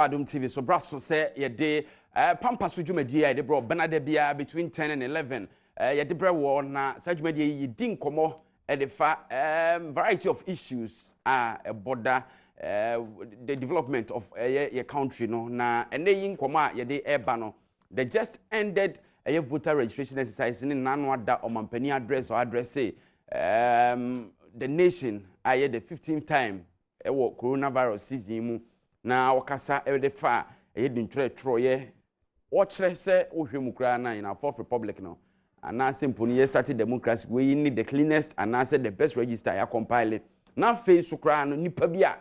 Adom TV so brasso say ye de Pampaso dwumadi a de bro benade bia between 10 and 11 ye de bre wo na sa dwumadi yi din komo e de fa variety of issues a border the development of your country no na ene yin komo a ye de eba no they just ended a voter registration exercise in nanu ada omampani address or address say the nation aye the 15th time e wo coronavirus season mu na wakasa e de fa e di ntwetro ye wo kire se wo hwemu kra na in our fourth republic no and simple ni started democracy we need the cleanest and answer the best register ya compile na face kra no nipa bia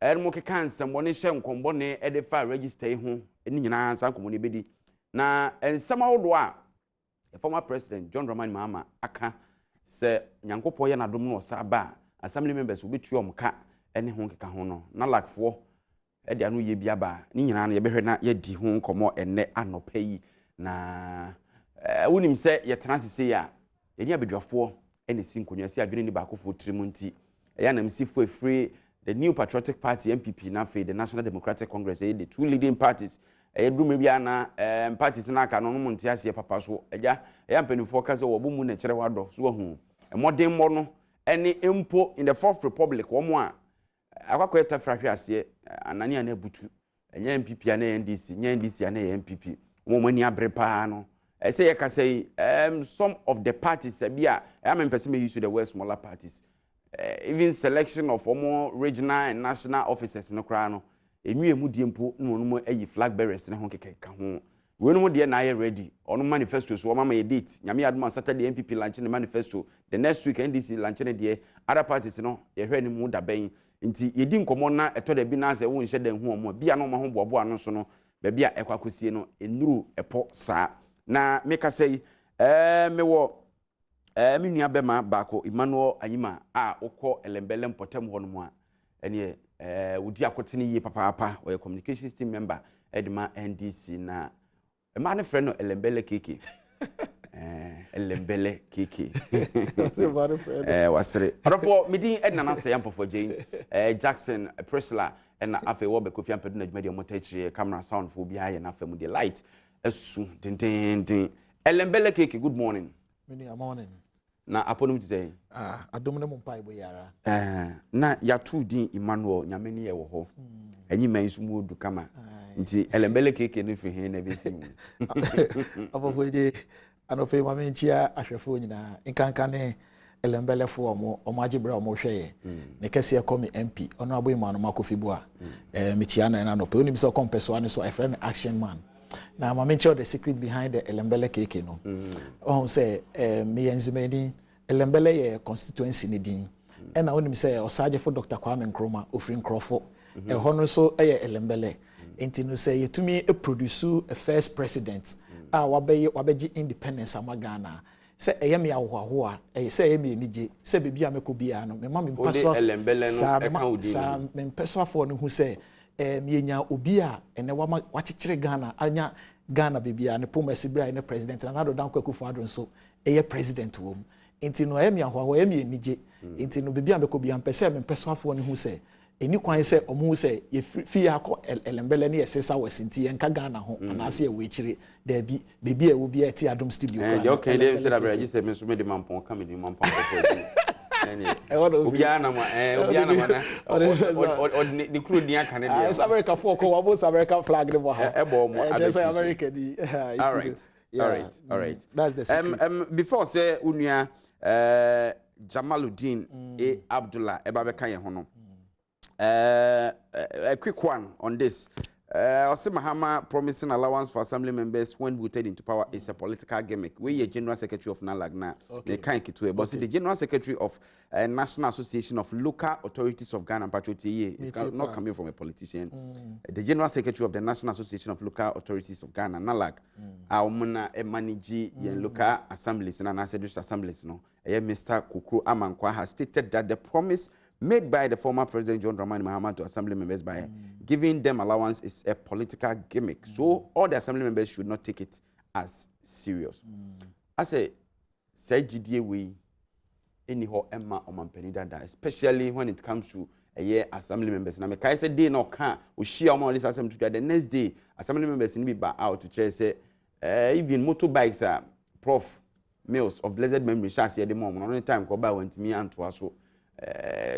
e mo ke kansam woni hye nkombo ne e de fa register ho ni nyina ansa nkombo ne bedi na ensama wodo a former president John Dramani Mahama aka se nyankopo ye na dom no sa ba assembly members will be ka ene ho keka ho no na lakfo e de anu ye bia ba ni nyina na ye behwe na ye di ho nkomo enne anopa yi na wonim se ye transise ya ye ni abedwafo ene si nkonwa si adwene ni ba akofo trimunti ya na msifo free the new patriotic party MPP na fe the National Democratic Congress the two leading parties dum bia na parties na aka no no ntia se papa so eja ya mpanifo ka se wo bo mu na kire wado so hu modern mo no ene empo in the fourth republic wo mo a akwakọ etafrahwe ase anani ana butu enye MPP ana NDC nye NDC ana MPP wo mani abre pa no say ye ka say some of the parties bia am person may use the word smaller parties even selection of more regional and national officers no kra no enwie mu die mpo no no ayi flag bearers ne ho keka ho we no de na aye ready ono manifesto so mama ye date nyame adom Saturday MPP launch the manifesto the next week NDC launch ne de other parties no ye hwe ne mu da ben nti yedi nkomo na eto da bi na se wo nhye dan hu omo bia no ma ho boabo ano so no ba bia ekwakosie no enuru epo saa na meka sei me wo me nua bema baako Emmanuel Anyima a okọ elembele mpotem ho no mu a ene wudi akotene yi papa o communications team member edma NDC na ma ne frɛ no elembele keke elembele keke wasere arofo midin edna na se yampofo Jane Jackson Priscilla na afa wo be Kofi Ampedu na dwumadi mo tachire camera sound fo bi aye na afa mu de light esu din elembele keke good morning morning na aponum ti say adom ne mo pai bo yara na ya tu din Emmanuel nyame ne ye wo ho anyi man su mu odu kama nti elembele keke no fi he na be si mu afofo je anofe ma menchia ahwefo nyina nkanka ne elembele fo omo agibra omo hweye ne kase komi MP ono aboy ma no makofi bo a mechia na no pe onim se kompeso ane so a friend action man na ma menchia the secret behind the elembele keke no on say me yenzimeni elembele ye constituency ne din e na onim se osaje fo Dr. Kwame Nkrumah ofri Nkrofo e hono so eye elembele enti no say yetumi produce a first president wabeji independence amagana se eyemi awoho a se eyemi enije se bebia amekobia no me ma me mpaso elembele no e kan odi sa me mpaso afo no hu se mienya obi a ene wachekere Ghana anya Ghana bebia ne pomasi bra ne president na Addo dan kwaku Addo nso eye president wom enti no eyemi awoho eyemi enije enti no bebia amekobia mpese me mpaso afo no hu se eni kwan se omu se ye fi akọ elembele ne yesesa wasinti enka Ghana ho anase ye wechire da bi bebi e wo bi eti Adom studio kwa de okay dem se da bra se me so me de mampon ka me de mampon ko obiana ma na the crew dia kan dia South America for ko wa South American flag de bo ha e bo mo America di all right that's the secret. Before say unua Jamaluddin Abdullah eba be kan ye ho no a quick one on this. Osi Mahama promising allowance for assembly members when voted into power is a political gimmick. We are General Secretary of NALAG now. But the General Secretary of National Association of Local Authorities of Ghana and Patriotia is not coming from a politician. The General Secretary of the National Association of Local Authorities of Ghana, NALAG, Aumuna manage local assemblies and district assemblies. No, Mr. Kukru Amankwa has stated that the promise made by the former President John Dramani Mahama to assembly members by giving them allowance is a political gimmick. So all the assembly members should not take it as serious. I say GDA we any ho Emma or Mampenida, especially when it comes to assembly members na me kai say day no ka o share am on this assembly to the next day assembly members ni be ba out to chair say even motorbikes are prof mills of blessed memory shall see the mom no time ko ba want me anto so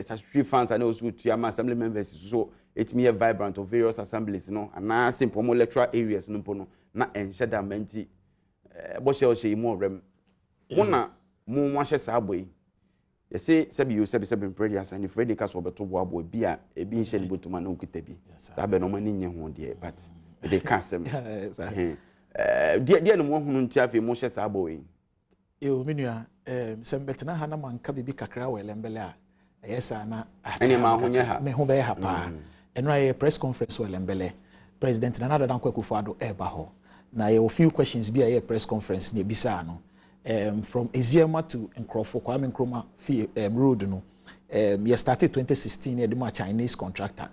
statutory funds and also to am assembly members so it me a vibrant of various assemblies no and simple more electoral areas no po no na ensheda menti bo she mo rem wona mo hye sa boy you say sabi you sabi previous and if ready ka so beto bo abo bi a ebi nhye ni botuma na okita bi sabe no mani nye ho de but they can sem dia no mo hunu ntia fe mo hye sa boy yo menua sembetena ha na manka bibi kakra we lembele a yesa na ene ma ho nye ha me ho be ha pa eno aye press conference we lembele president na Addo Dankwa Akufo-Addo eba ho na ye few questions bi aye press conference ne bisa no from Eziema to Nkrofo Kwame Nkrumah road no ye started 2016 ye dem a Chinese contractor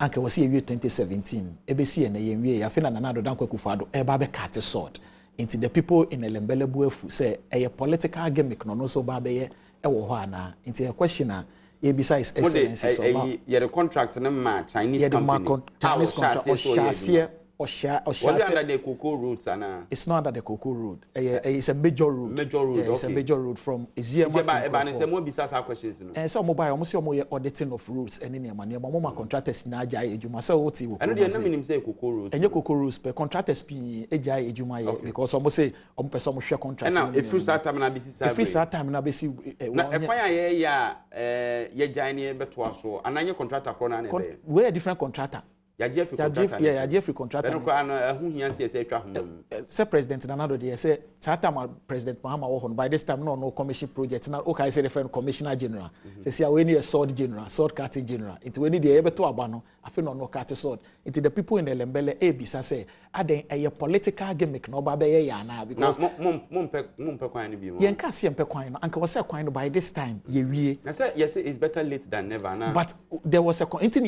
anke was ye 2017 ebesi na ye wie ya fe na Addo Dankwa Akufo-Addo eba be cut sword into the people in Elembele buefu say a political gimmick no so ba be ye ewo ho ana into a question a ye bisa is excellency so ba ye the contract na ma Chinese company Chinese contract or was under the cocoa routes and it's not under the cocoa road it's a major road it's a major road from Eziema to Nkrofo mo bisa sa questions no and so mobile almost your auditing of routes and any money mo contractors na agya ejuma say what you and dey na minim say cocoa road and your cocoa roads per contractors be agya ejuma because almost say person mo hwe contract and now if free start time na be si free start time na be si na e kwan ye ya ye gyan ne beto aso ananye contractor kro na na be we a different contractor ya Jeffrey contractor no kwa na hu hian se twa ho say president na Addo dey say time president Mahama wo by this time no commission project na okay say different commissioner general say we need a sword cutting general it we need the ebe to aba no afi no cut sword it the people in Elembele ebisa say aden a political gimmick no ba be ye ya na because mum pe kwan ni bi mo yen ka se mpe kwan no anka we say kwan no by this time ye wie na say yes it's better late than never na but there was a question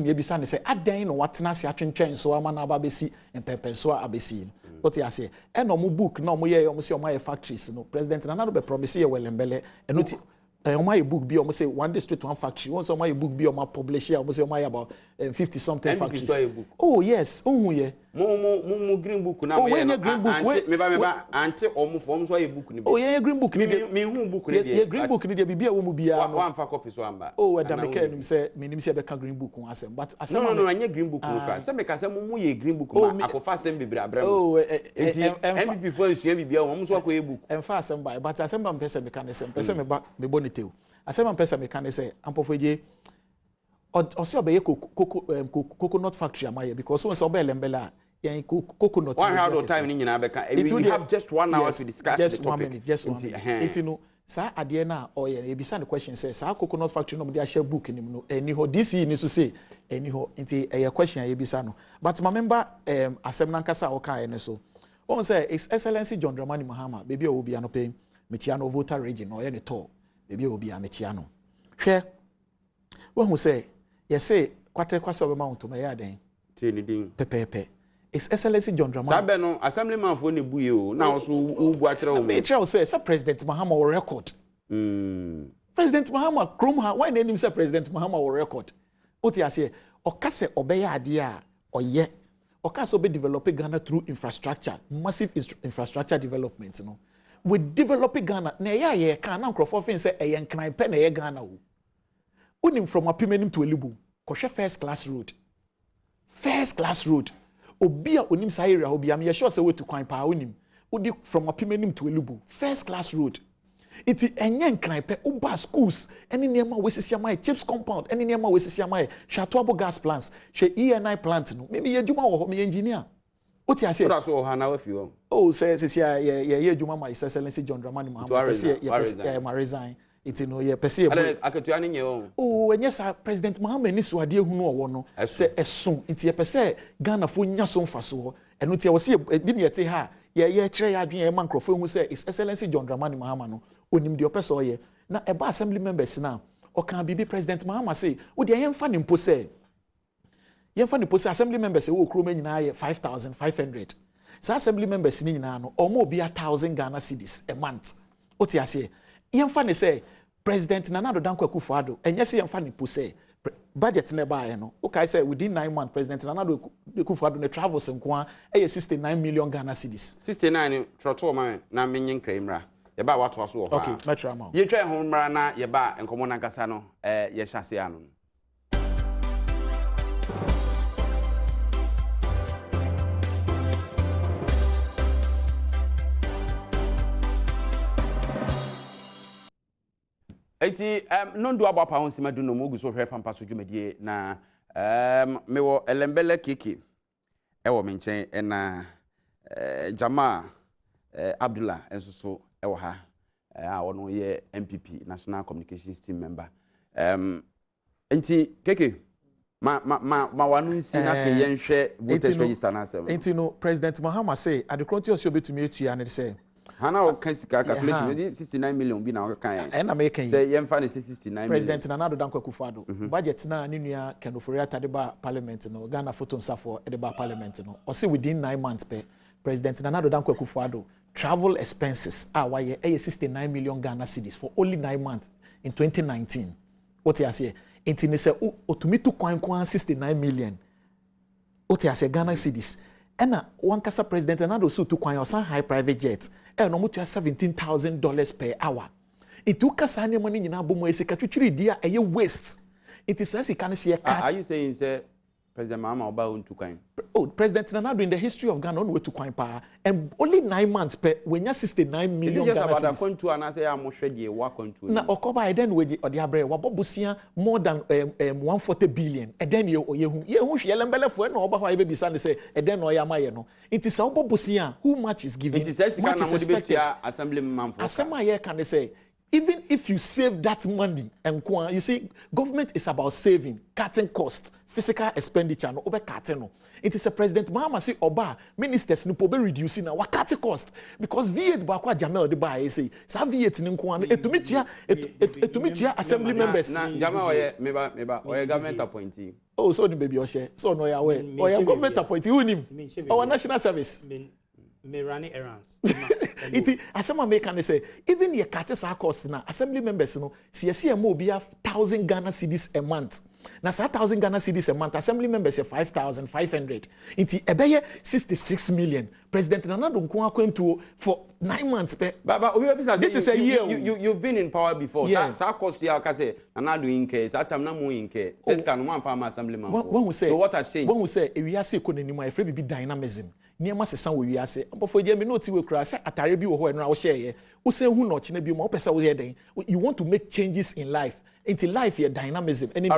ye bisa ne say aden no watena se atwentwen so ama na aba besi empepe so abesi what you say e no mo book no mo ye say o my factories no president na Addo be promise ye Welembele eno ti o my book bi o say one district one factory one so my book bi o my publish here o say o my about 50 something factories oh yes ohun ye mo green book na mo ye me ba anti o mo form so ye book ni oh ye green book ni me hu book ni ye green book ni de bibia wo mu bia no one fa copy so amba oh da me ka nim say be ka green book won asem but asem no anye green book no ka say me ka say mo ye green book ma akofa asem bibira abram oh MVP for nsua bibia wo mo so akoye book emfa asem ba but asem ba mpese me ka ne sem pese me ba me boniteu asem mpese me ka ne say ampofeje also be coconut factory amaye because once obe Elembele yan coconut one hour time ni nyina be kan we have just 1 hour to discuss just the topic just 1 minute it no sa ade na o ye ebisa the question say sa coconut factory no mo dey share book ni no eni ho DC ni so say eni ho nti e question ye ebisa no but my member asem na nkasa o kan ne so on say His Excellency John Dramani Mahama baby o bia no pay metia no Volta region o ye ne to baby o bia metia no hwe wo hu say ye say kwatere kwase obe ma unto me ya den tie ni din pepepe His Excellency John Dramani sabe no assemblyman fo ne buye o na also ubu akere o me tell say President Mahama o record President Mahama krom ha why name say President Mahama o record oti ase o kase obeye ade a oye o kase obe develop Ghana through infrastructure massive infrastructure development no we develop Ghana na ye ka na Nkrofo fin say e nkran pe na ye Ghana o unim from Apimenim to Elibu kohwe first class road obia onim sa area obia me sure say we to kwan pa onim udi from Apimenim to Elibu first class road iti enye nkran pe uba schools eni niema wesisiama chips compound eni niema wesisiama shatoabo gas plants she ENI plant no me ye djuma wo me engineer oti ase so so ha na we fi wo oh say ye djuma my His Excellency John Dramani Mahama resign iti no ye pese e akatua ni nye o oh enye sa President Mahama ni so ade ehunu owo no se eson iti ye pese Ghana fo nya so mfaso ho eno ti ye wo se bi ne yete ha ye kire ya adwen ye man Nkrofo hu se His Excellency John Dramani Mahama no onim de opese oye na eba assembly members na o kan bibi President Mahama say wo de yemfa ne mpo se assembly members wo kro ma nyina ye 5500 sa assembly members ni nyina no o mo bi 1000 Ghana cedis a month oti ase yemfa ne say President Addo Dankwa Akufo-Addo enye se yemfa ne mpo se budget never no okay say within 9 months president Nana Akufo-Addo ne travels nko a 69 million Ghana cedis 69 troto man na menyin kraimra ye ba wato so ho okay metro amount ye twa ho mra na ye ba enkomo na nkasa no ye hyase ano eti nondo abapa ho sima duno mo guso hwe Pampaso dwumadie na mewo elembele keke ewo menchen na Jama Abdullah enso ewo ha a wono ye MPP National Communications Team member enti keke ma wanu nsi na ke yenhwe voters register na asem enti no President Mahama say adekronti osi obetumi etua ne say Hana o kasika calculation 69 million bi na o kan e na make yin say yemfa ne 69 million President Nana Akufo-Addo budget na ne nua Kenofori de ba parliament no Ghana photo nsafo de ba parliament no o say within 9 months per President Nana Akufo-Addo travel expenses why 69 million Ghana cedis for only 9 months in 2019 what you say enti ne say otumi to kwan 69 million what you say Ghana cedis ena one kasa President Nana so to kwan osan high private jet no mutu $17,000 per hour itu kasa ne money nyina bomo esika twitwiri dia eye waste it is as can see are you saying say President Mahama oba on to kwan President Nana in the history of Ghana on way to kwan pa and only 9 months per when you 69 million Ghana cedis. Is it just about kontu and say am hwe de wa kontu na okoba then we the abre wabobusia more than 140 billion and then ye hu hwe lembelefo na oba ho ye bebisa ne say and then no ya maye no it is obobusia who much is given it is as can na expected assembly man for asema ye can say even if you save that money and you see government is about saving cutting costs physical expenditure no over cutting no it is a President Mahama say oba ministers no po be reducing na wakati cost because V8 ba kwa Jamel de ba say sa V8 ni nko an etumitua assembly members na Jamel oye meba oye government appointee so the baby oshe so no ya we oye government appointee who nim our national service me running errands it asema make can say even your cut sa cost na assembly members no see mo be 1,000 Ghana cedis a month na 1,000 Ghana cedis a month assembly members 5,500 inti ebeye 66 million President Nana Akufo-Addo for 9 months per baba this is a year you've been in power before sa cost ya ka say Nana do inke sa tam na mo inke says can one farm assembly man so what has changed when we say we are say economy I free be dynamism niema sesa we wi ase mbofo je me no ti we kura say atare bi wo ho enra wo share wo say hu no chine bi mo pesa wo ye den you want to make changes in life into life your dynamism any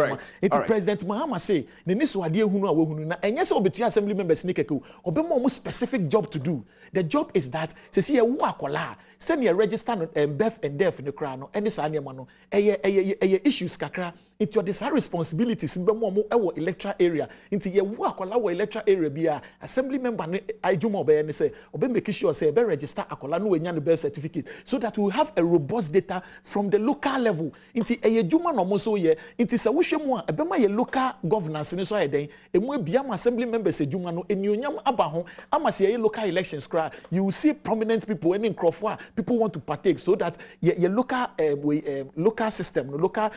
into President Mahama say ne ni so ade ehunu a wo hunu na enye say obetu assembly members ni keke obemo mo specific job to do the job is that say see wo akola send your register no birth and death ne kra no any sa ne no eye issues kakra into your responsibilities mbemo mo ewo electoral area into ye wo akola wo electoral area bia assembly member ne ajuma obe ne say obe make sure say be register akola no enya no birth certificate so that we have a robust data from the local level into eye juma no mo so ye into say wo hwemu a ebe ma ye local governance ne so ayeden emu ebia ma assembly members ejuma no enionyam aba ho ama say ye local elections kra you will see prominent people any crofo people want to partake so that your local local system no local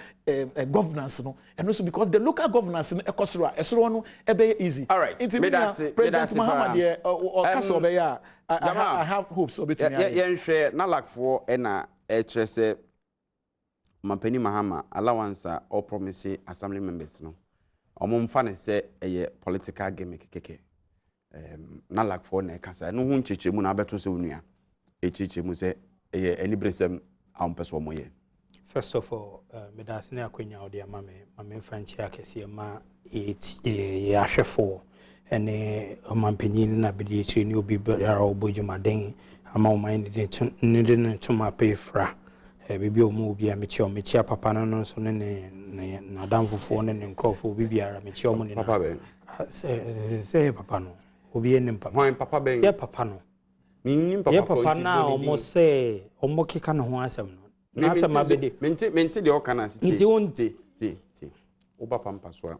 governance no and also because the local governance no ekosoro esoro no ebe easy all right President Mahama de kaso be ya I have hopes obetumi ye nhwe na lakfo na etrese Mampeni Mahama allowance or promise assembly members no omumfa ne se eye political game keke na lakfo na kasa no hu nchechemu na beto se onua echechemu se eye anibresem ampeso moye. First of all, medasine akwenya odi amame fanchi akese ma e ahwefo ene mampenyin na bidie ni obi ara obojumaden ama o mind de tuma pay fra bibi o mu obi a mechia papa no so ne na danfofo ne nkrofo bibi ara mechia o mu ne papa be say papa no obi enim papa why papa be ya papa no minnim papa ya papa na o mo say o mo keka no ho asem no na asem abede mente de o kana nti wonti oba Pampaso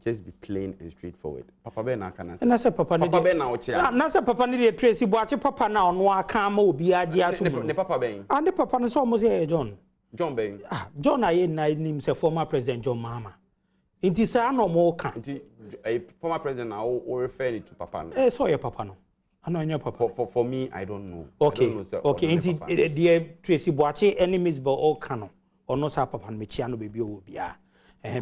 just be plain and straightforward papa be na kana na say papa be na o chia na say papa ne de trace bo ache papa na ono aka ma obi age ato mu ne papa be and papa no so mo say John John Bain. John I named say former President John Mahama. It is a no more can. A former president now or refer to Papa. So your Papa no. I know your Papa. For me, I don't know. Okay. I don't know, sir, okay. Indeed, dear Tracy Boache enemies but all canon. Or no sa Papa Michiano baby will be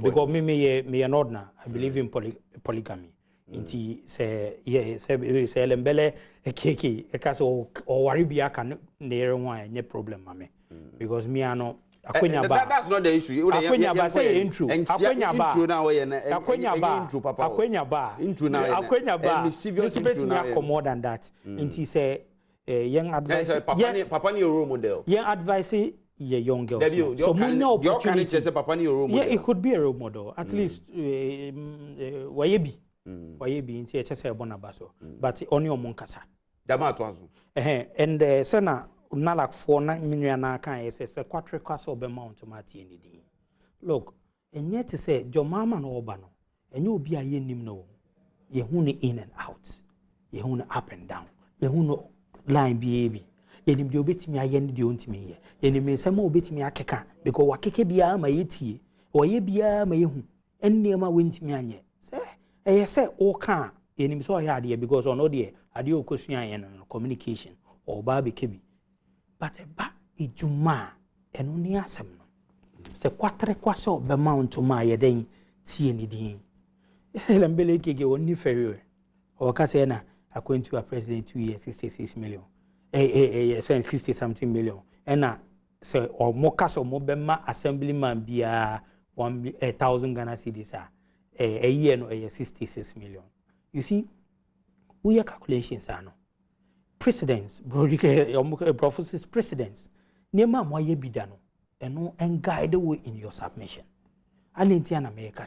because me an ordner. I believe in polygamy. Inti say lembele a keki a castle or waribia can near one any problem, mammy. Because me I know. That's not the issue. Akwenya ba say intro. Akwenya ba. Intro now we na. Akwenya ba. Intro papa. Akwenya ba. Intro now. Akwenya ba. Mischievous intro now. More than that. Inti say young advice. Papa ni role model. Young advice ye young girls. So we know opportunity. Say papa ni role model. Yeah, it could be a role model. At least wayebi. Wayebi inti eche say bonabaso. But only omonkasa. Dama atwazo. And sena na like 4 million na kan say quarter class of amount mati anything. Look, and yet to say your mama no oba no, and you be a yenim no. Ye huni in and out. Ye huni up and down. Ye huni line baby. Ye nim de obetimi aye de ontimi ye. Ye nim nsema obetimi akeka because wakeke bia ma yetie. O ye bia ma yehu. Ennema wentimi anye. Say o kan ye nim so ya de because on no de ade okosua ye no communication or baby kebi. But ba ijuma eno ni asem no se kwatre kwaso be mount ma ye den tie ni din lembele kege woni ferry o ka say na according to a president 2 years 66 million 60 something million na se o mo kaso mo be ma assemblyman bia 1,000 Ghana cedis a year no 66 million. You see we your calculations are no presidents, prophecies, presidents, nema moye bidano, and no and guide the way in your submission. And in Tiana America,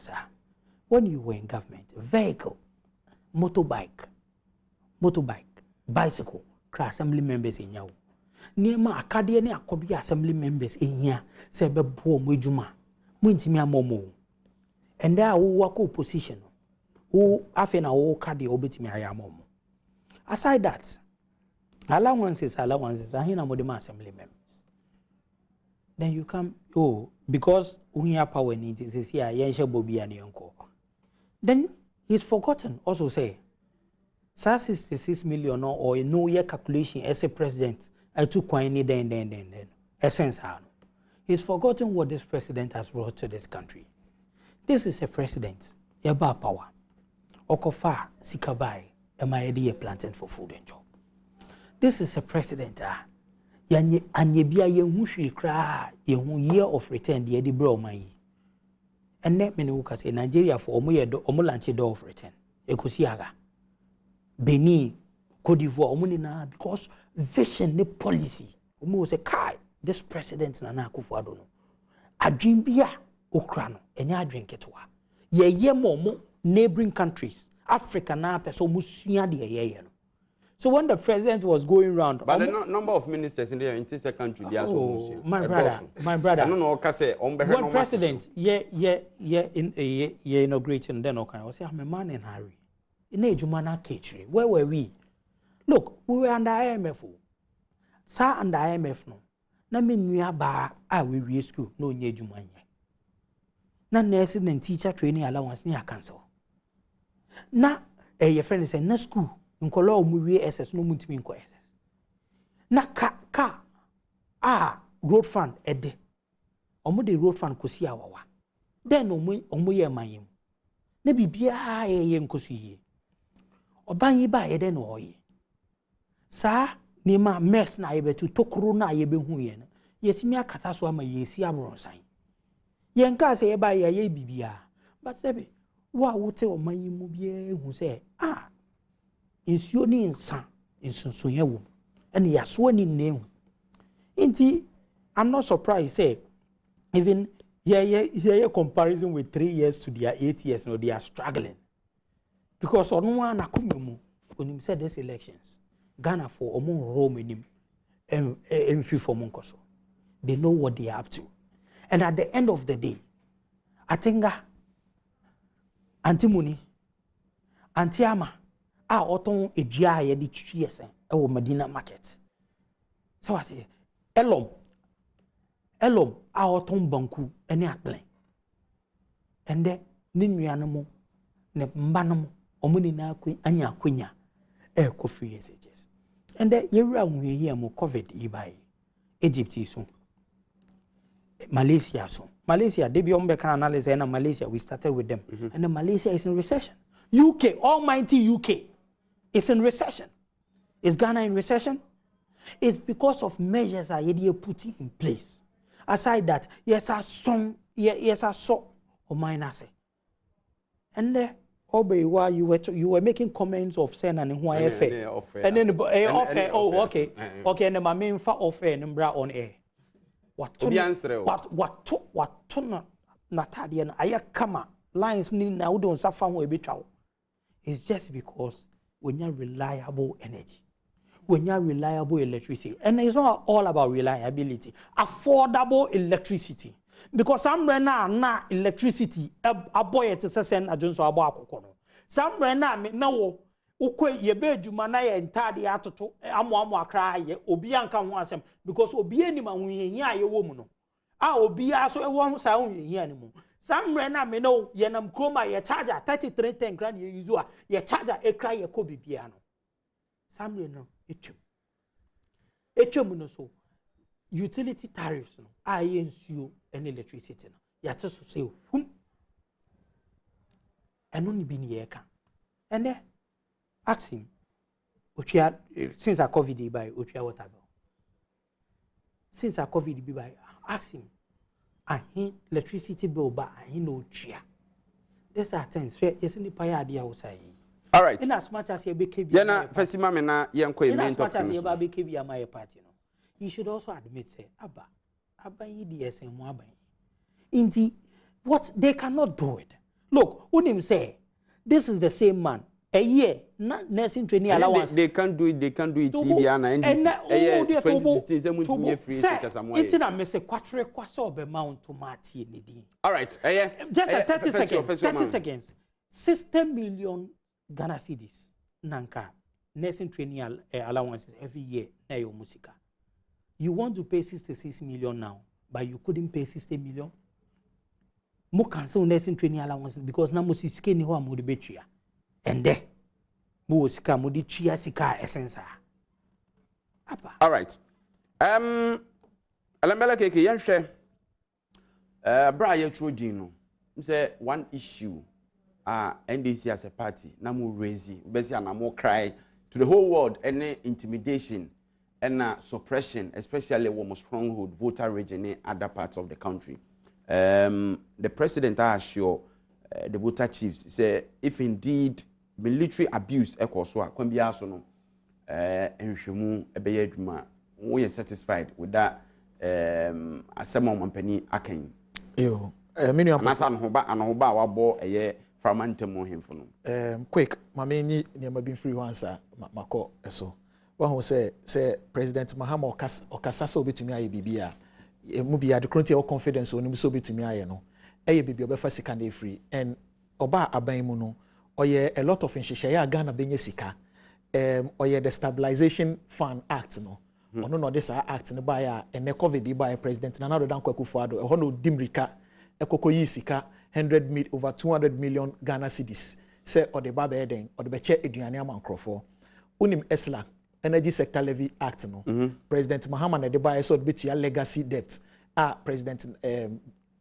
when you were in government, vehicle, motorbike, bicycle, assembly members in yaw. Nema Acadian Akobi assembly members in here, say be poor mujuma, muntimia momo. And there will work opposition, who after all cardi obit me I am momo. Aside that, allowances, I hear more assembly members. Then you come, because we have power needs is here, Yensha Bobby and Yonko. Then he's forgotten also say, 66 million or a no year calculation as a president, I took any then. Essence, he's forgotten what this president has brought to this country. This is a president, Yaba power. Okofa, Sikabai, am I a planting for food and job? This is a president. Anye bia ye hu hwe kra ye hu year of return de de bro man yi. Enne me ne wo ka say Nigeria for omo launch door of return. Ekosi aga. Benin, Cote d'Ivoire, omo ni na because vision ne policy. Omo say kai this president na Akufo-Addo no. Adwin bia okra no enya adwin ketwa. Ye mo neighboring countries, Africa na person musua de ye no. So when the president was going around, but the number of ministers in the country, they are so my brother. I don't know what say. One president, inaugurating then okay. I say I'm a man in hurry. In age man catering. Where were we? Look, we were under IMF. Sir under IMF no. Na me nua ba we school no nye juma nye. Na nursing and teacher training allowance ni cancel. Na your friend say na school. Nkolo omuwie SS no mutimi nko SS na ka road fund ede omo de road fund kosi awawa then omo ye manyem na bibia ye nkosu yi oban yi ba ye de no oye sa ni ma mess na ye betu tokuru na ye behu ye no yesimi akata so ama ye si abronsan ye nka se ye ba ye bibia but sebe wa wote oman yi mu bia hu se insuo ni nsa insunsunye wo ene yaso ni nehu inti I'm not surprised say even here comparison with 3 years to their 8 years no they are struggling because ono one akomemu onim said this elections Ghana for omo Rome enim emfi for monkoso they know what they are up to and at the end of the day atenga antimuni antiama oton edua ye de twitwi esen e wo Medina market so what elom elom a oton banku ene akplen ende ne nuane mo ne mba no mo omuni na anya akonya ko free SHS ende yewura nweye mo covid ibai Egypt so Malaysia so Malaysia they be on can analysis and Malaysia we started with them and then Malaysia is in recession. UK, almighty UK is in recession. Is Ghana in recession? It's because of measures that you put in place. Aside that, yes, I saw or mine say. And there, obey while you were making comments of saying and who I and then okay, and then my main fa off air and on air. What to Natalia and I come lines need now don't suffer a bit. It's just because when you're reliable energy, when you're reliable electricity, and it's not all about reliability, affordable electricity. Because some na electricity a boy at send a Jones or Abaco. Some na me no ukwe ye beduma na ye ntade atoto amwa kra ye obi anka ho asem because obi anima hu yenya ye wo mu no a obi aso e wo sa hu yenya ni mu samre na me no ye nam kroma ye charger 3310 kra ye yuzu a ye charger e kra ye ko bibia no samre no etwem no so utility tariffs no a ye nsuo and electricity no ya te so se hum eno ni bi ni ye ka ene ask him since a COVID by water bill. Since a COVID by ask him he electricity bill by he no chia. These are things yes in the pay idea outside. All right. In as much as you be yana first mama na yanko in as much as you be KBA my party no. You should also admit say aba yi DS and aba. Indeed what they cannot do it. Look, when him say this is the same man a year, not nursing training allowance. They can't do it. They can't do it. TBA and 2016. It's in a mess. Quattro quasso be mount to Marty. All right. Just 30 seconds. 30 seconds. 60 million Ghana cedis. Nanka nursing training allowances every year. Na yo musika. You want to pay 66 million now, but you couldn't pay 60 million. Mo cancel nursing training allowances because na mo siske ni ho amudi betria. And there, Musika Mudi Chia Sika Essensa. All right. Alambela Keke Yanshe Brian Trudino say one issue NDC as a party, Namu Rezi, Bessia Namo cry to the whole world, any intimidation and suppression, especially when stronghold voter region in other parts of the country. The president assure the Volta Chiefs say if indeed military abuse ekoswa kwambia so no enhwemu ebeye adwuma we are satisfied with that asema mampani akan yo menu amasa anoba wabo eye framantem hemfo no quick mameni niam bi free once mako eso wo say president Mahama okasa so betumi aye bibia emu bia de kronti e confidence oni so betumi aye no eye bibia obefa sika na free and oba aban mu no oye a lot of nhyehyeye Ghana benye sika oye the stabilization fund act no ono no this act no buy a ene covid buy president Nana Addo Dankwa Akufo-Addo e ho no dimrika ekokoyi sika over 200 million Ghana cedis say or the baba eden or the beche eduane amankrofo unim esla energy sector levy act no president Mahama na de buy so betia legacy debt president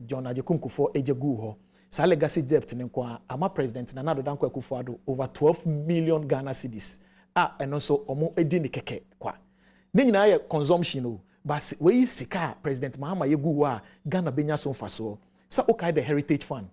John Ajekunkufor ejegu ho sa legacy debt ni kwa ama president Nana Addo Dankwa Akufo-Addo over 12 million Ghana cedis and also omo edi ni keke kwa ni nyina ye consumption o but we sika president Mahama yegu wa Ghana benya so mfaso sa okay the heritage fund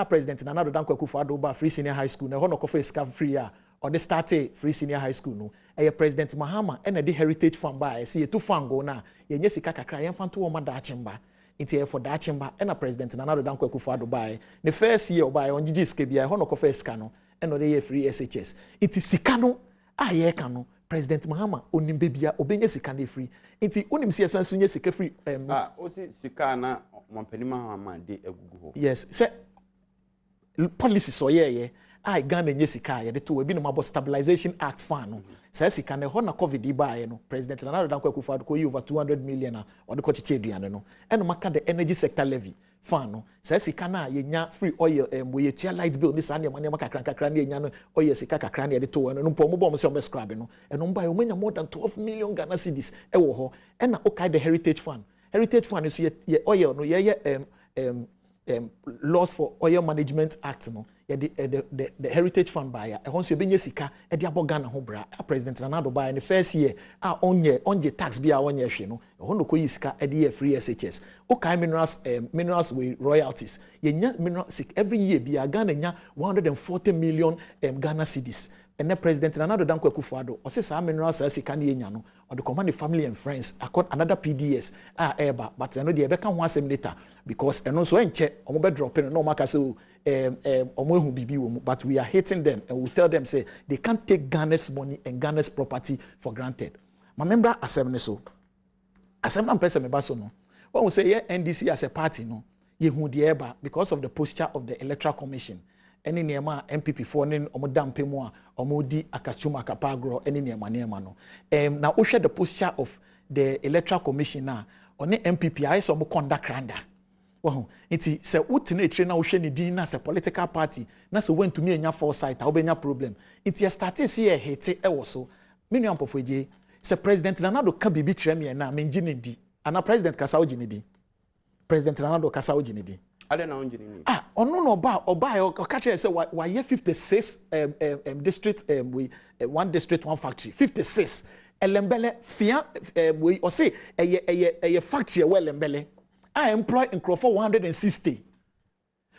president Nana Addo Dankwa Akufo-Addo ba free senior high school na ho no kofa sika free or the start free senior high school no president Mahama and the heritage fund ba e se to fund go na ye nya sika kakra ye mfa to wo ma da chimba inti for that chamber and a president Nana Addo Dankwa Akufo-Addo buy the first year buy on GG ske bia ho no kofa sika no and no dey free SHS it is sika no ye ka no president Mahama onim bebia obenya sika na free inti onim se esanso nya sika free o si sika na mampani Mahama de agugu ho yes say policy so ye I Ghana nye sika ye de to we bi no mabo stabilization act fan no say sika na ho na covid ba no president Nana Dankwa Akufo-Addo ko yi over 200 million or the ko chiche aduane no eno maka the energy sector levy fan no say sika na ye nya free oil we tia light bill ni sa ne maka kakra na ye nya no oil sika kakra na ye de to no mpo mo bom say o scrap no eno mba ye o nya more than 12 million Ghana cedis e wo ho ena o kai the heritage fund is ye oil no ye laws for oil management act no the heritage fund buyer e honso be nye sika e de aboga na ho bra president Nana Addo buyer the first year onye tax bia onye hwe no e hono ko yi sika e de free SHS o kai minerals with royalties ye nya minerals every year bia Ghana nya 140 million Ghana cedis and the president Nana Addo Dankwa Akufo-Addo o se sa minerals sika na nya no or the command the family and friends another PDS eba but I know the beka ho asem later because eno so enche omo be drop no maka say omo ehu bibi wo mu but we are hating them and we tell them say they can't take Ghana's money and Ghana's property for granted. My member asem so asem na person me ba so no when we say NDC as a party no ye hu the eba because of the posture of the electoral commission any niema MPP for nin omo dampe mu a omo di akachuma akapagro any niema no na wo hwe the posture of the electoral commission na one MPP ayi so mo conduct kranda wo nti se wotena etire na wo hwe ni din na se political party na se went to me enya foresight a wo benya problem nti start see e hete e wo so menu ampofoje se president Nana Addo ka bibi kire me na menji ne di ana president kasa oji ne di president Nana Addo kasa oji ne di ade na onjini ni ono no oba o catch say why 56 district we one district one factory 56 elembele fia we o say eye factory we elembele I employ in Crawford 160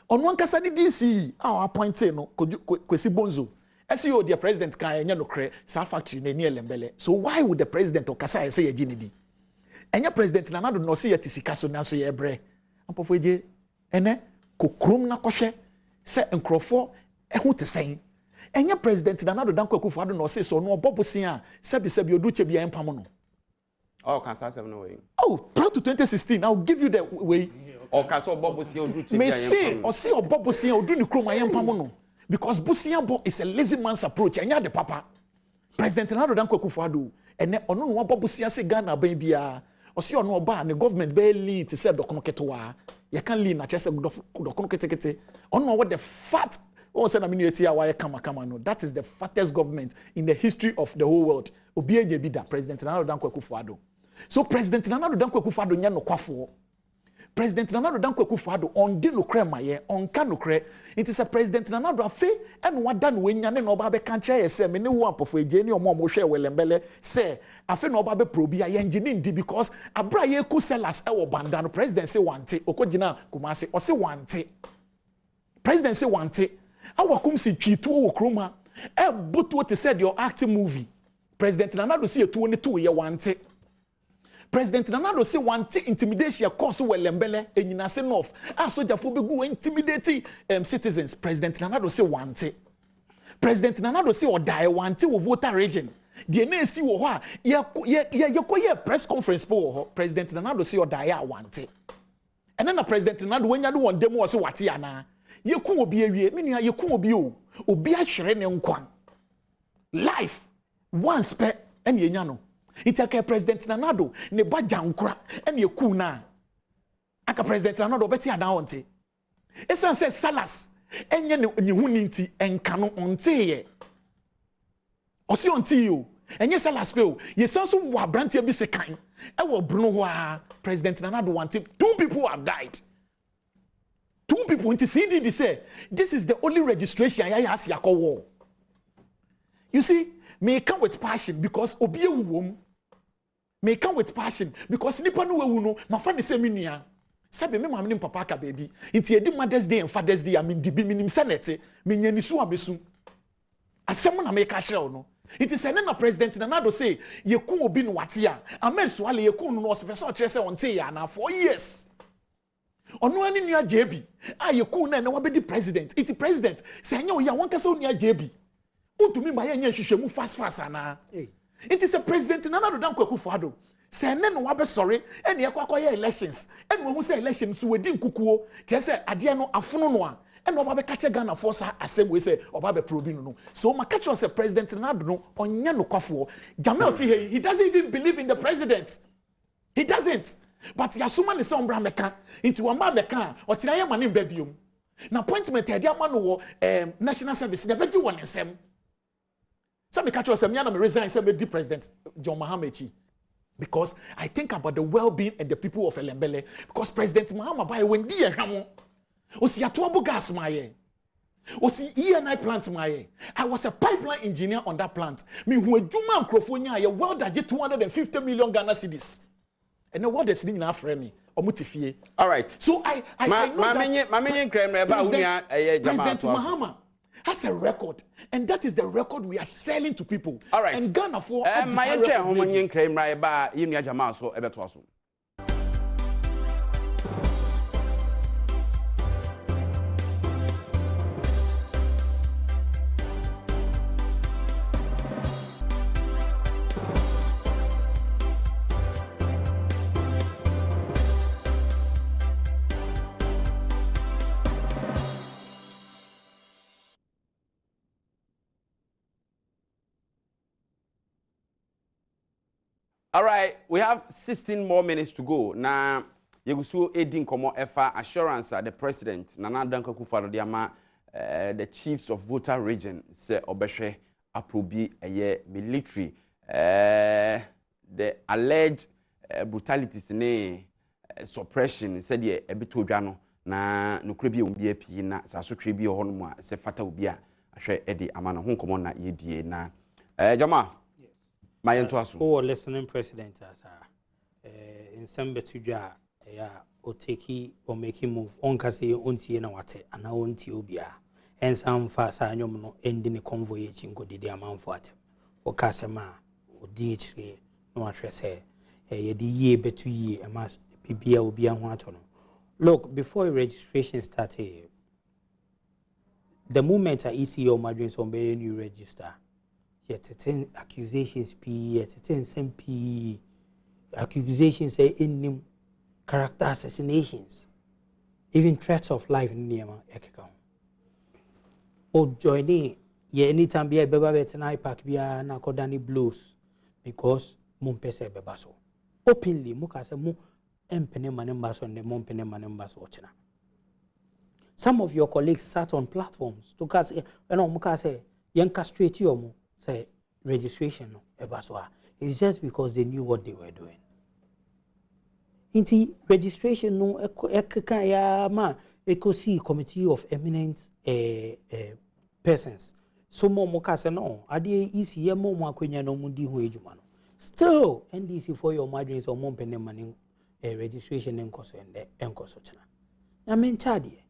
on one kasa ni DC our appointed no kwesi bonzo SEO the president kan enya no kre sa factory na ni elembele so why would the president okasa say ejinidi enya president Nana Addo no say yetisika so na so ye bre ampofoje ene kokrom na kohwe se nkrofo ehu tesen enya president Nana Addo Dankwa Akufo-Addo no se so no obobosin a sebi oduche bia empam no oh can say no way oh prior to 2016 I'll give you the way oh can say obobosin oduche bia empam me say o se obobosin odu ni krom ayempam no because bosia bo is a lazy man's approach enya de papa president Nana Addo Dankwa Akufo-Addo ene ono no obobosin se Ghana ban bia o se ono oba ne government be lead to say dokono ketwa you can lean na chese dokono ketekete ono what the fat one say na minute ya why kama no that is the fattest government in the history of the whole world obi enye bi da president Nana Addo Dankwa Akufo-Addo so president Nana Addo Dankwa Akufo-Addo nya no kwafo president Nana Addo Dankwa Akufo-Addo on di no kre maye on ka no kre it is a president Nana Addo afi en wada no nya ne no oba be kan kire se me ne wo apofo eje ni omo hwe welembele se afi no oba be probi ya engine ndi because abra ye ku sellers e wo banda no president say wante okogina kumase o say wante president say wante awakum si twitu wo kroma e butu what said your acting movie president Nana Addo say etu ne to ye wante president Nana Addo say wante intimidation cause welembele enyina se north a sojafo begu intimidate citizens president Nana Addo say wante president Nana Addo say odai wante wo voter region de na esi wo ho a ye press conference po wo ho president Nana Addo say odai a wante ena na president Nana Addo wanya no won dem wo so wate ana ye ku obi awie me nua ye ku obi o obi ahwere ne nkwan life once pe ene yenya no itaka president Nana Addo ne ba jankura ene ye ku na aka president Nana Addo beti adan onte esan say salas enye ne hu ninti enka no onte ye osi onte yo enye salas pe o ye san so wa brantia bi se kan e wo bruno ho a president Nana Addo wante 2 people have died 2 people into CDD say this is the only registration ya has yakowo you see me come with passion because obi ewuwom me come with passion because nipa no wewu no mafa ne se menua sabe me mam ne papa ka baby nti edi Mother's Day and Father's Day am di bi minim senete me nyani su abesu asem na me ka kire no nti se na president Nana Addo say ye ku obi no wate a amen so ale ye ku no special kire se onte ya na 4 years ono ani nua JB a ye ku na wabedi president iti president se anya o ya won kasa onua JB utumi ma ye nya hwehwemu fast ana iti se president Nana Addo Dankwa Akufo-Addo se ne no wabe sorry ene ye kwakoye elections ene wo hu se elections so wedi nkukuo je se ade no afono no a and oba be catch Ghana for sa asem we say oba be probi no. So ma catch us president Nadu no onya no kwafo. Jamel T he doesn't even believe in the president. He doesn't. But yasuma ni se ombra meka into wamba meka o tina ye mane mbabiom. Na appointment e dia ma no wo national service de beji won nsem. So me catch us me na me resign say be the president John Mahama. Because I think about the well-being and the people of Elembele. Because President Mahama by when di ehamo. Osi atoabo gas maye. Osi ENI plant maye. I was a pipeline engineer on that plant. Me hu adwuma microphone ya well that 250 million Ghana cedis. And the world is sitting na frame me. Omutifie. All right. So I know President Mahama has a record, and that is the record we are selling to people. All right. And Ghana for my All right, we have 16 more minutes to go. Now, Yegusu Edin Komo Efa assurance the president, Nana Danko Kufaro Diama, the chiefs of Volta region, say Obeshe Aprobi military. The alleged brutalities suppression, said ye ebitu jano, na nukrebi umbi na sasutri bi honma se fata ubia, ashe edi amana hon komo na yedie na. Jama. Oh, listening president in December to ja or take or make him move on kasi unti na wate and unti obia and some fast no ending the convoy chingo de amount for it or casama or DH no address ye the year betu ye a mass PBA will be a look before registration started. The moment I see your margins on being you register. Yet 10 accusations P, yet 10 SMP accusations say in them character assassinations, even threats of life in Niama Ekekam. Oh, joining ye anytime be a beba vetinai pack be a nakodani blues because Mumpese bebaso. Openly, Mukase mu empene manembas on the Mumpene manembas watchina. Some of your colleagues sat on platforms to cast Mukase, young castrate you. Say registration no ebaswa. It's just because they knew what they were doing. Inti registration no ekeka ya ma ekosi committee of eminent persons. So mo mokase no ade isi ye mo akwenya no mudi ho ejuma no. Still NDC for your margins or mo pene mani registration enkoso ende enkoso chana. Na men chadi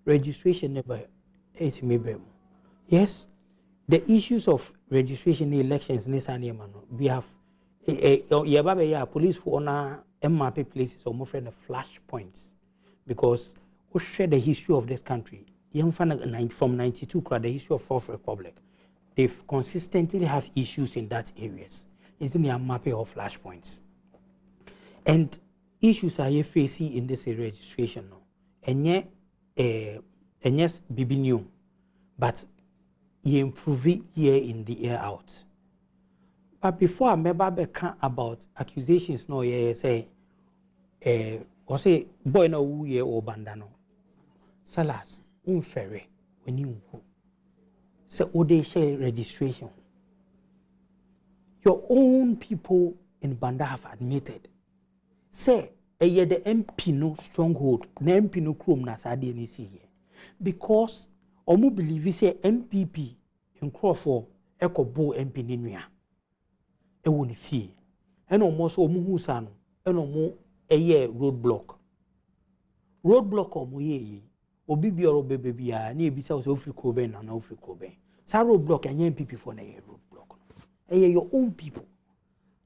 registration never 8 maybe. Yes. The issues of registration in elections in this we have police for honor MRP places or more friend of flashpoints because we share the history of this country. From 92 the history of Fourth Republic. They've consistently have issues in that areas. It's in the MRP of flashpoints. And issues are you facing in this registration no. And yet yes bibi new but you improve it year in the year out. But before I remember about accusations, no, say, or say, boy, no, we or bandano. Salas, unfair, when you say, oh, they share registration. Your own people in Banda have admitted. Say, a year the MP no stronghold, the MP no chrome na sadi ni see here. Because omu believe say MPP in Crawford eko bo MP ni nua e woni fie e no mo so omu hu sa no e no mo eye roadblock omu ye obi bi oro bebe bia na ebisa so ofri koben na ofri koben sa roadblock anya MPP for na ye roadblock no your own people.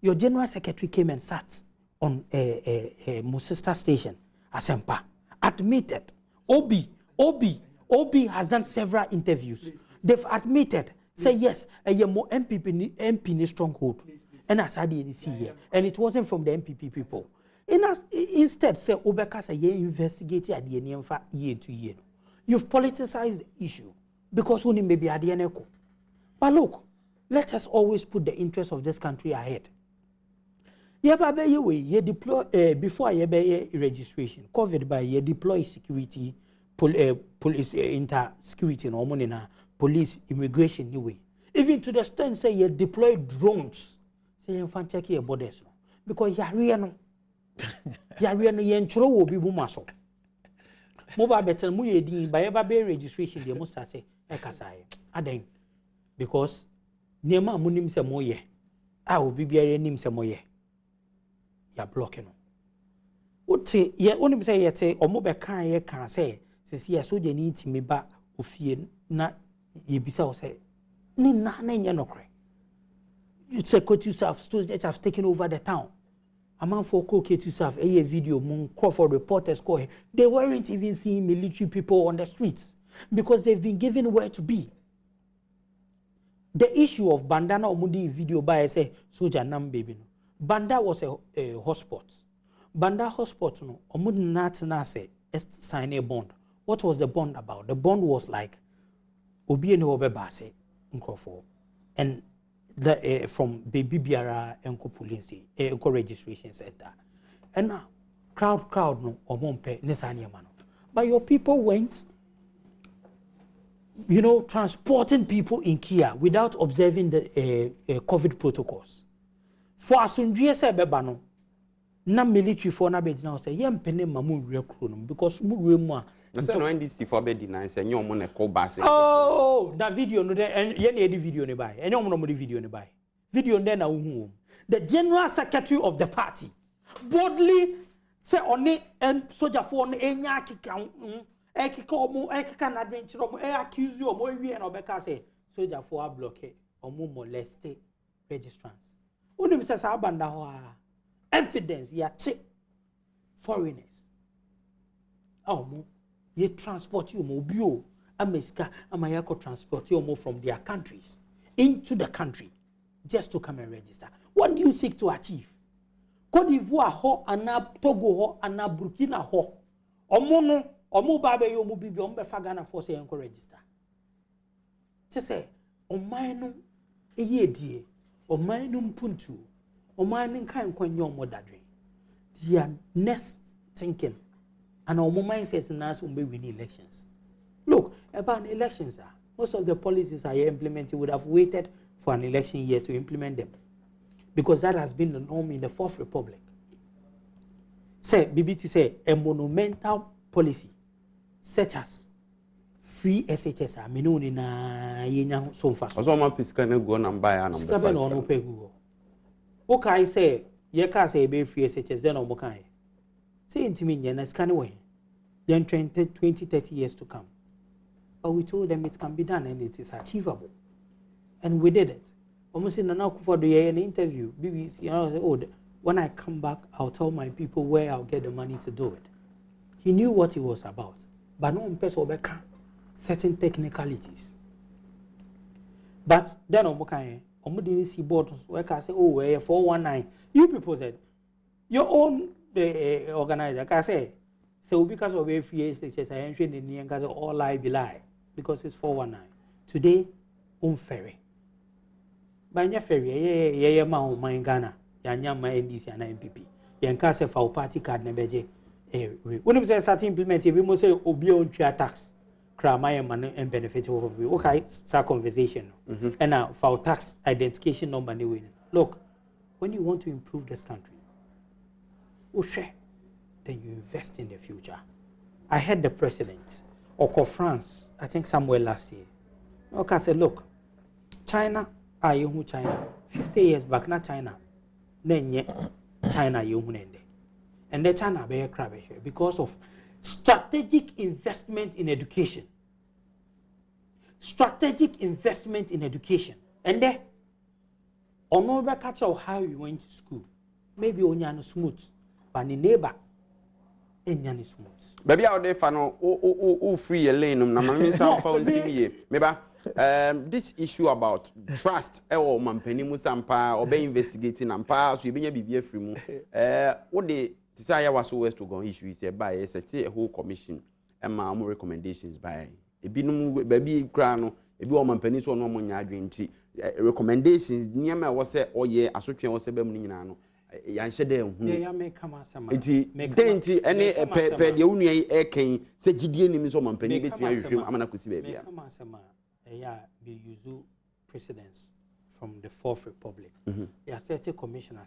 Your general secretary came and sat on my sister station Asempa admitted Obi has done several interviews. They've admitted, say yes, a more MP ni stronghold. And as I didn't see here. And it wasn't from the MPP people. Instead, say Obeka say ye investigate at the year to year. You've politicized the issue because only maybe at the end. But look, let us always put the interest of this country ahead. You deploy before you registration. COVID by you deploy security, police inter security no police immigration anyway. Even to the extent say you deploy drones. Say you fan check your borders no because yare no ye ntro wo bi bu maso. Mobile betel mu ye din by eba be registration dey mo start e kasaye. Aden because nema munim se moye. A obi biare nim se moye. Ya blocking no. Wote ye onim say yete omo be kan ye kan say sisi ya soje ni timi ba ofie na ye bisa o say ni na nye nokre. You say Kotu South students have taken over the town. A man for Kotu South a video mon call for reporters call. They weren't even seeing military people on the streets because they've been given where to be. The issue of Bandana Omudi video by say soldier nam baby no. Banda was a hotspot. Banda hotspot no omud nat na say sign a bond. What was the bond about? The bond was like obi ene obeba say nkrofo and the from baby biara enko police enko registration center. And now crowd no omompe nesania mano. But your people went transporting people in Kia without observing the COVID protocols. For asundrie se beba no na military for na be gina say ye mpene mamu rekro no because mu mu a na say no NDC for be deny say nyom na call bass. Oh, that video no ye na edi video ne bai enyom no mo di video ne bai video den na hu the general secretary of the party boldly say oni soldier for no enya kika ekika omo ekika na adventure omo accuse you omo wie na obeka say soldier for block omo molest registrants. Unim says abanda ho evidence ya che foreigners. Mo ye transport you mo bio ameska amayako transport you mo from their countries into the country just to come and register. What do you seek to achieve? Cote d'Ivoire ho ana Togo ho ana Burkina ho. Omo ba be yo mo bibi omo be fa Ghana for say enko register. Che say oman no eye die oman no mpuntu oman nkan kwanyo modadre their next thinking and our mindset na so we win elections. Look about elections most of the policies are implemented would have waited for an election year to implement them because that has been the norm in the Fourth Republic. Say BBT say a monumental policy such as free SHS minuni na yenya so fast. Also man piska na go na buy na piska be no pay go. Okay say ye ka say be free SHS then omo kan. Say intimi nya na scan way. Then 20-30 years to come. But we told them it can be done and it is achievable. And we did it. Almost in an for the an interview, BBC, when I come back, I'll tell my people where I'll get the money to do it. He knew what it was about. But no one person certain technicalities. But then omo didn't see board work I say, we're 419. You people said your own organizer can say so because of a free SHS I entry in the end all lie be lie because it's 419. Today unfair. By nya ferry ye ma o man Ghana ya nya ma NDC and MPP. Ye nka se fa party card na beje we say start implement we must say obi on tax kra my man and benefit of we okay start conversation and now for tax identification number ni we look when you want to improve this country then you invest in the future. I heard the president of France, I think somewhere last year. Okay, said, look, China, China, 50 years back, not China. Then China, and the China be a crab because of strategic investment in education. Strategic investment in education. And then, on over catch of how you went to school, maybe on smooth, but in neighbor. Baby out there for no free lane na mama san fa nsimiye meba this issue about trust or mampani musampa or be investigating and pass you be bibia free mu what the desire was always to go issue is by a whole commission ɛma ɔmo recommendations by ebinom baabi kura no ebi wɔ ɔmampanin so ɔno ɔmo nya adwene nti recommendations nneɛma ɛwɔ sɛ ɔyɛ asotwe ɛwɔ sɛ bɛmu no nyinaa no yanhyɛ dɛ ehunu nti denti ɛne pɛ deɛ wonua yi ɛkɛn sɛ gyidie nim nso ɔmampanin betumi ahwehwɛ mu amana kosi baabi a kama asɛm a ɛyɛ be use precedence from the Fourth Republic. Yeah, certain commission.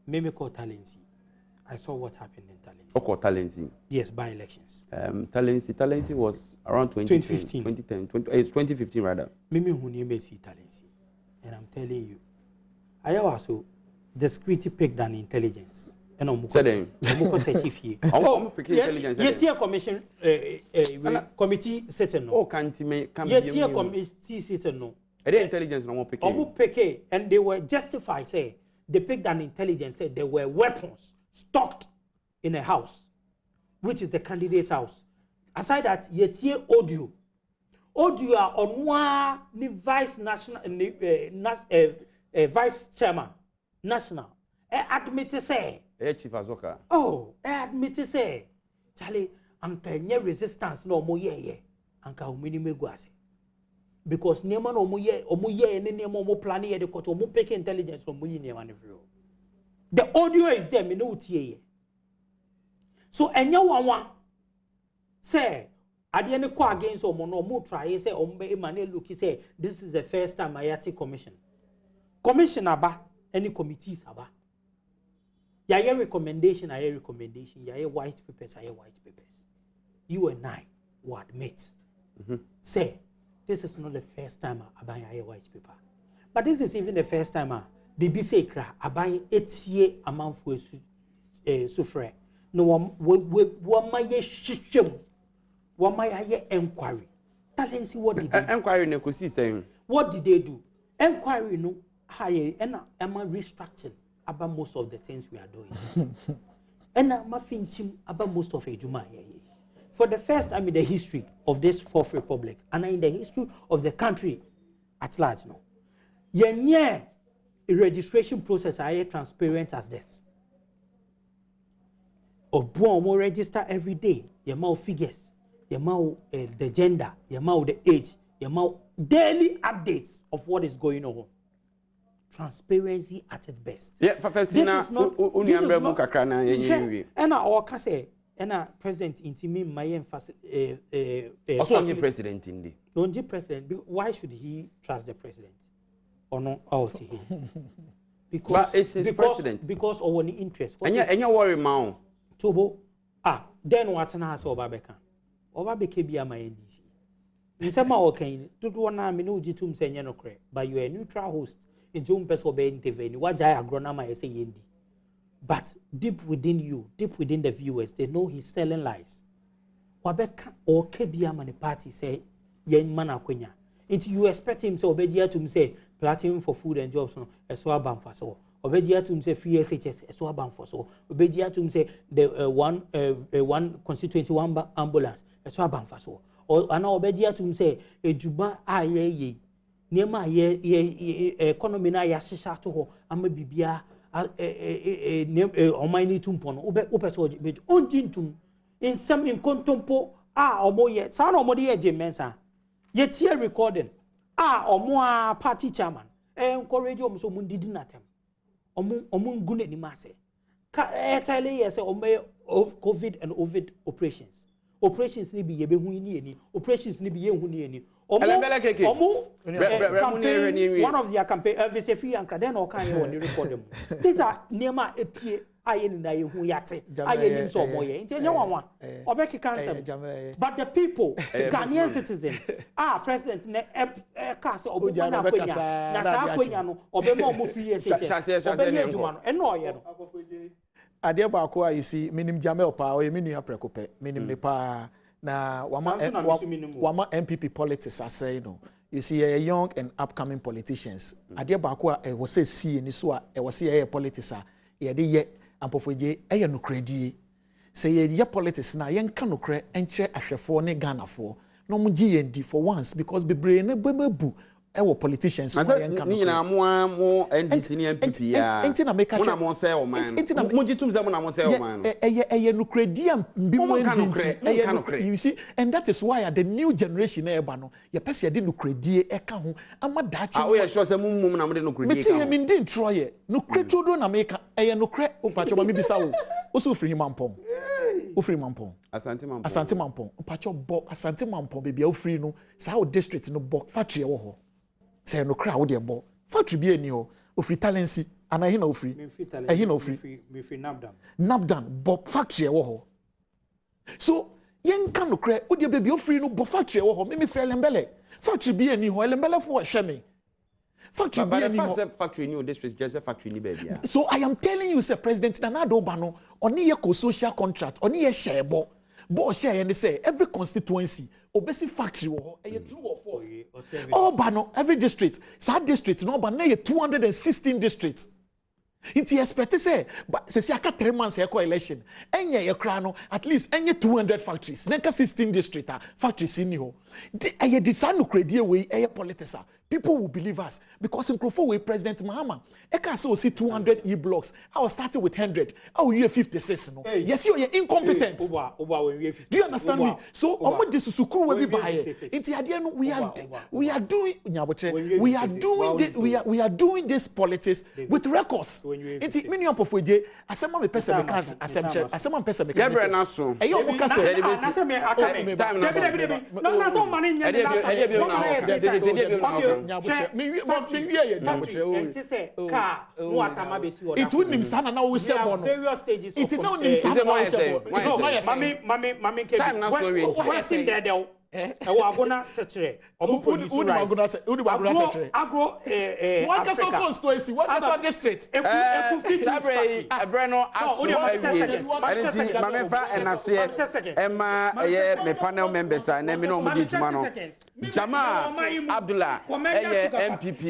Maybe called Talency. I saw what happened in Talency. Okay, Talency. Yes, by elections. Talency was around 2015. 2015 rather. Maybe who name is Talency, and I'm telling you, I also the security picked an intelligence. And I'm chief here. Oh, intelligence. Yet commission committee sitting no. Oh, can't me come yet committee sitting no. Intelligence no more pick. And they were justified say they picked an intelligence said there were weapons stocked in a house, which is the candidate's house. Aside that, yet audio are on one vice national vice chairman national. Admit to say. Chief Azoka. Oh, admit to say, Charlie, anka nye resistance no mo ye, anka umini meguase. Because neman omo ye, and then mo plan ye the court, omo peke intelligence no mo ye neman the audio is there, me no tie. So enya one say, adi ko against omo no mo try say ombe emane look say this is the first time I at commission. Commission aba, any committees aba. Yaya recommendation, yaya white papers, You and I will admit. Say, this is not the first time I buy a white paper. But this is even the first time BBC I buy 8 year amount for suffer. No one my shishim. One my inquiry. Tell and see what did they inquiry no could see saying. What did they do? Inquiry no higher and am I restructured about most of the things we are doing. And I'm thinking about most of it. For the first time in the history of this Fourth Republic and in the history of the country at large, no. A registration process are transparent as this. Of more register every day, your mouth figures, your mouth the gender, your mouth the age, your mouth daily updates of what is going on. Transparency at its best. Yeah, this is not and our case and president intimi my emphasis also president indeed. Don't president, why should he trust the president? Or no out here? Because but it's his president. Because of any interest. And you worry mao. Tobo then what na so Obabeka. Obabeka be my NDC. In some okay, to do na me no jitum say no kre, but you are a neutral host. In June Peso Bay intervene, what Jaya agronoma say yendi. But deep within you, deep within the viewers, they know he's telling lies. Wabeka or Kebia mani party say yen mana kwenya. Until you expect him so obedia to say platinum for food and jobs no so abam for so. Obedia to say free SHS so abam for so. Obedia to say the one constituency one ambulance so abam for so. Or ana obedia to say a juba ye. Niema ye economy na ya shisha to ho ama bibia omani tumpono ope so be onjintum in some in kontompo omo ye sa na omo de ye jemensa ye tie recording omo party chairman encourage omo so mu didi natem omo ngune ni ma se ka tell ye say omo covid and ovid operations ni bi ye be hu ni eni operations ni bi ye hu ni eni one of their campaign every free and then or can you record them. These are Nema Epie ayen na yehu yate ayenim so moye nti enye wanwa obeki cancel but the people Ghanaian citizen president ne ka se obubu na kwenya na sa kwenya no obema omo free SHS obenya adwuma no eno oye no ade ba ko a yisi minim Jamel pa o yemi nua prekope minim ne pa na wama MPP politics asay no you see a young and upcoming politicians ade ba ko a wo say see ni so a wo say politics a ye de ye ampofoje eye no kredi say ye politics na ye nka no kre enkyere ahwefo ne Ghana fo no mo gi yendi for once because bebre ne bemebu ewo politicians mo yenka ni na mo NDC ni MPP ya entina make mo na mo say o man mo jitum say mo na mo say o man eye nukredi am bi mo ndi you see and that is why the new generation e ba no ye pese de nukredi e ka ho ama dachi we are sure say mum na mo de nukredi e ka me ndi ntro ye nukreto do na make eye nukre o pacho ma mi bisa wo o so free mampon o free mampon asante mampon pacho bo asante mampon be bia o free no sa o district no bo factory e wo ho say no crowd dey bo factory bi eni o free talency and I no free me free nabdan bo factory e wo ho so yen kan no cre o dey baby o free no bo factory e wo ho me free elembele factory bi eni ho elembele fo hwe me factory bi eni ho factory ni o district just factory ni baby so I am telling you say President Addo ba no oni ye ko social contract oni ye share bo share ye say every constituency obesi factory wo e true or false all ba no every district sad district no ba na ye 216 districts it expect say but say aka 3 months e ko election enye ye kra no at least enye 200 factories na ka 16 district factories ni ho e dey san no credit we e politics people will believe us because in Krofo we President Mahama e ka say o see 200 e-blocks I was starting with 100 I will 56 no yes you are incompetent do you understand me so omo de susukuru we bi bae inti ade no we are doing nyabotre we are doing this politics with records inti minion pofodie asema me pese me kan asema me pese me kan yebre na so e yo mo ka say na say me akame no na so mane nya na it would nim sana na wo se bono various stages it no nim sana na wo se bono mami time na so we what sim there e wa gona sechere omo produce rice agro what is so constituency what is so district eku fit abreno aso mame fa enase ema ye me panel members na me no mo di juma no Jamal Abdullah MPP